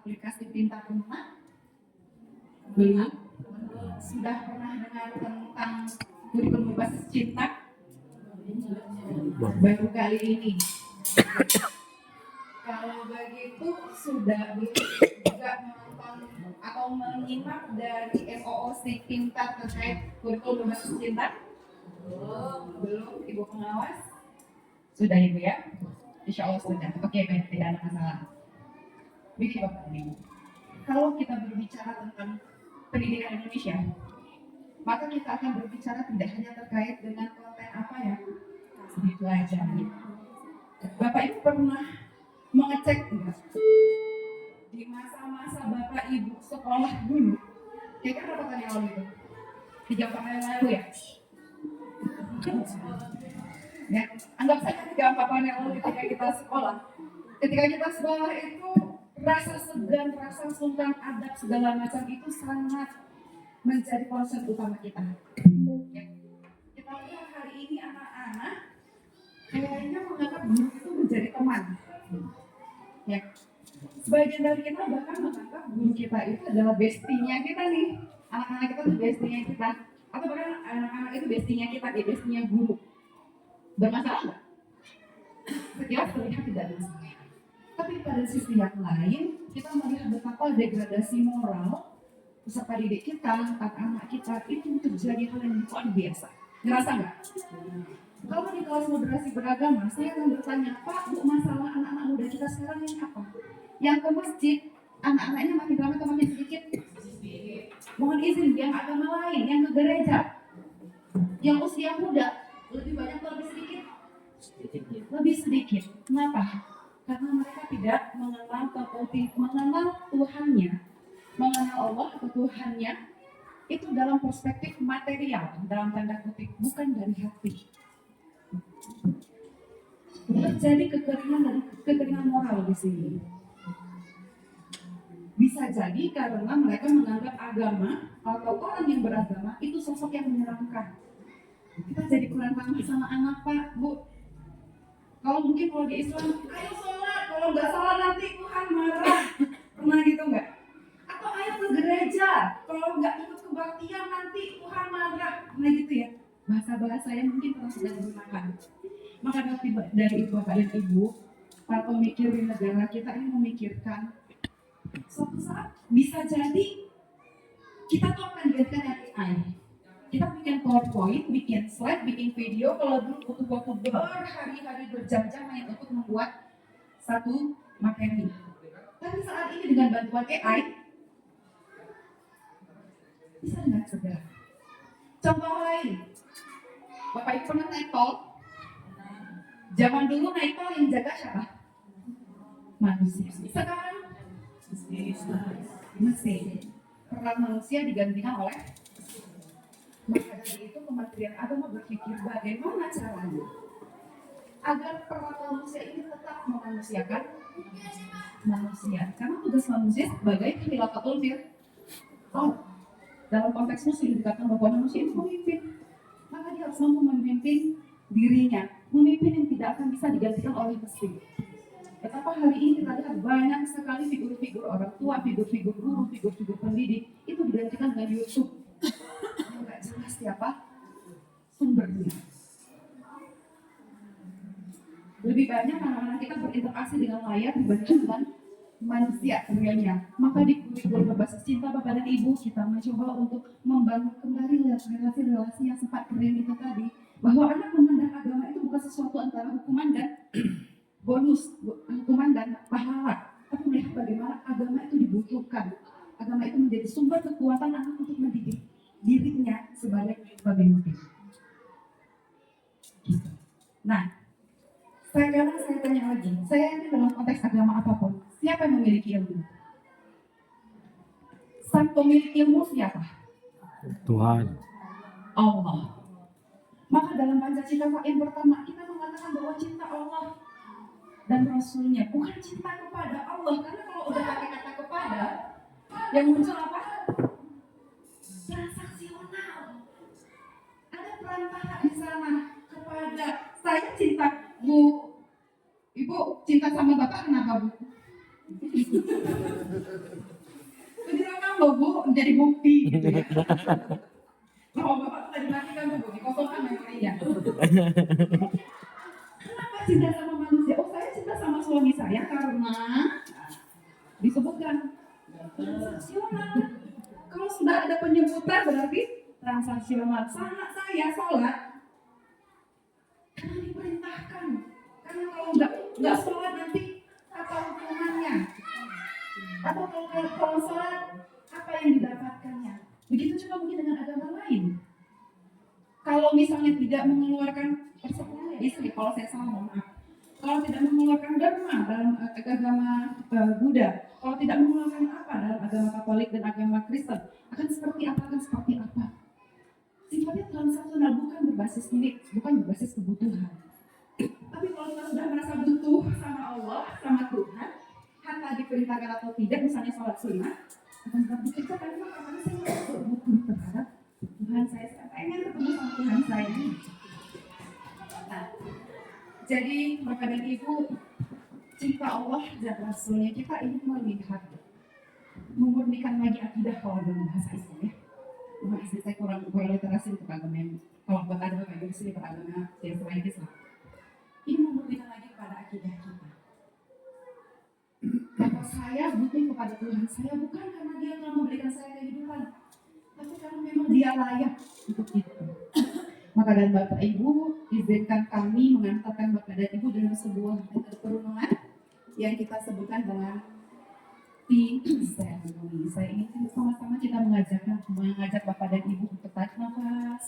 aplikasi pintar rumah? Belum? Sudah pernah dengar tentang kurikulum berbasis cinta? Baru kali ini. Kalau begitu sudah juga menonton atau menyimak dari SOOC Pintar terkait kurikulum berbasis cinta? Belum, Ibu pengawas? Sudah Ibu ya? Insya Allah sudah. Oke, baik, tidak ada masalah. Begini Bapak dan Ibu, kalau kita berbicara tentang pendidikan Indonesia, maka kita akan berbicara tidak hanya terkait dengan konten apa ya dipelajari. Bapak Ibu pernah mengecek enggak di masa-masa Bapak Ibu sekolah dulu? Kira-kira berapa tahun yang lalu itu? 3 tahun yang lalu ya? Ya, anggap saja 3-4 tahun yang lalu ketika kita sekolah. Ketika kita sekolah itu rasa segan, rasa sungkan, adab segala macam itu sangat menjadi concern utama kita. Ya. Kita lihat hari ini anak-anak kayaknya menganggap guru itu menjadi teman. Ya. Sebagian dari kita bahkan menganggap guru kita itu adalah bestinya kita nih. Anak-anak kita itu bestinya kita. Atau bahkan anak-anak itu bestinya kita, bestinya guru. Bermasalah nggak? Sekilas terlihat tidak bermasalah. Tapi pada sisi yang lain, kita melihat betapa degradasi moral peserta didik kita, anak-anak kita itu terjadi hal yang luar biasa. Ngerasa nggak? Kalau di kelas moderasi beragama, saya akan bertanya, Pak, Bu, masalah anak-anak muda kita sekarang ini apa? Yang ke masjid, anak-anaknya makin ramai atau makin sedikit? Mohon izin, yang agama lain, yang ke gereja, yang usia muda, lebih banyak atau lebih sedikit? Lebih sedikit. Kenapa? Karena mereka tidak mengenal Tuhannya, mengenal Allah atau Tuhannya itu dalam perspektif material, dalam tanda kutip, bukan dari hati. Terjadi kekeringan moral di sini. Bisa jadi karena mereka menganggap agama atau orang yang beragama itu sosok yang menyenangkan. Kita jadi kurang ramah sama anak, Pak, Bu. Kalau mungkin kalau di Islam, ayo sholat, kalau nggak sholat nanti Tuhan marah. Pernah gitu nggak? Atau ayo ke gereja, kalau nggak ikut kebaktian nanti Tuhan marah. Nah gitu ya, bahasa-bahasa yang mungkin pernah sudah digunakan. Maka dari itu Bapak dan Ibu, para pemikir di negara kita ini memikirkan, suatu saat bisa jadi kita tuh akan digantikan AI. Kita bikin PowerPoint, bikin slide, bikin video, kalau dulu butuh waktu berhari-hari berjam-jam hanya untuk membuat satu materi. Tapi saat ini dengan bantuan AI, bisa dengan segera. Contoh lain, Bapak Ibu pernah naik tol? Zaman dulu naik tol yang jaga siapa? Manusia. Sekarang mesin. Peran manusia digantikan oleh. Maka dari itu Kementerian Agama berpikir bagaimana caranya agar peran manusia ini tetap memanusiakan manusia. Karena tugas manusia sebagai khilafatul fil. Dalam konteks muslim dikatakan bahwa manusia itu pemimpin. Maka dia harus mampu memimpin dirinya, memimpin yang tidak akan bisa digantikan oleh mesin. Betapa hari ini kita lihat banyak sekali figur-figur orang tua, figur-figur guru, figur-figur pendidik itu digantikan dengan YouTube. Nggak jelas siapa sumbernya. Lebih banyak anak-anak kita berinteraksi dengan layar dibandingkan dengan manusia realnya. Maka di kurikulum berbasis cinta Bapak dan Ibu kita mencoba untuk membangun kembali relasi-relasi yang sempat kering itu tadi, bahwa anak memandang agama itu bukan sesuatu antara hukuman dan bonus, hukuman dan pahala, tapi melihat bagaimana agama itu dibutuhkan. Agama itu menjadi sumber kekuatan anak untuk mendidik dirinya sebagai pemimpin. Nah, sekarang saya tanya lagi, saya ini dalam konteks agama apapun, siapa yang memiliki ilmu? Sang pemilik ilmu siapa? Tuhan. Allah. Maka dalam Pancasila yang pertama kita mengatakan bahwa cinta Allah dan Rasulnya, bukan cinta kepada Allah. Karena kalau udah pakai kata kepada, yang muncul apa? Transaksional. Ada perantara di sana kepada saya cinta Bu, Ibu cinta sama Bapak kenapa Bu? Itu direkam loh Bu, menjadi bukti gitu ya. Bahwa Bapak sudah dimatikan tuh Bu, dikosongkan memorinya. Kenapa cinta sama manusia? Oh saya cinta sama suami saya karena disebutkan transaksional. Kalau sudah ada penyebutan berarti transaksional. Sama saya sholat karena diperintahkan. Karena kalau nggak sholat nanti apa hukumannya? Atau kalau sholat apa yang didapatkannya? Begitu juga mungkin dengan agama lain. Kalau misalnya tidak mengeluarkan persepuluhan istri, kalau saya salah mohon maaf. Kalau tidak mengeluarkan dharma dalam agama Buddha, kalau tidak mengeluarkan apa dalam agama Katolik dan agama Kristen, akan seperti apa? Sifatnya transaksional, bukan berbasis milik, bukan berbasis kebutuhan. Tapi kalau kita sudah merasa butuh sama Allah, sama Tuhan, kata diperintahkan atau tidak, misalnya sholat sunnah, akan tetap dikerjakan karena saya merasa butuh terhadap Tuhan saya pengen ketemu sama Tuhan saya. Nah, jadi Bapak dan Ibu, cinta Allah dan Rasulnya kita ingin melihat memurnikan lagi akidah kalau dalam bahasa Islam ya. Bahasa saya kurang literasi untuk agama yang kalau buat ada Bapak Ibu di sini beragama yang selain Islam. Ini memurnikan lagi kepada akidah kita. Bahwa saya butuh kepada Tuhan saya bukan karena Dia telah memberikan saya kehidupan, tapi karena memang Dia layak untuk itu. Maka dan Bapak Ibu, izinkan kami mengantarkan Bapak dan Ibu dalam sebuah perenungan yang kita sebutkan dengan T-ceremony. Saya ingin sama-sama kita mengajak Bapak dan Ibu untuk tarik nafas,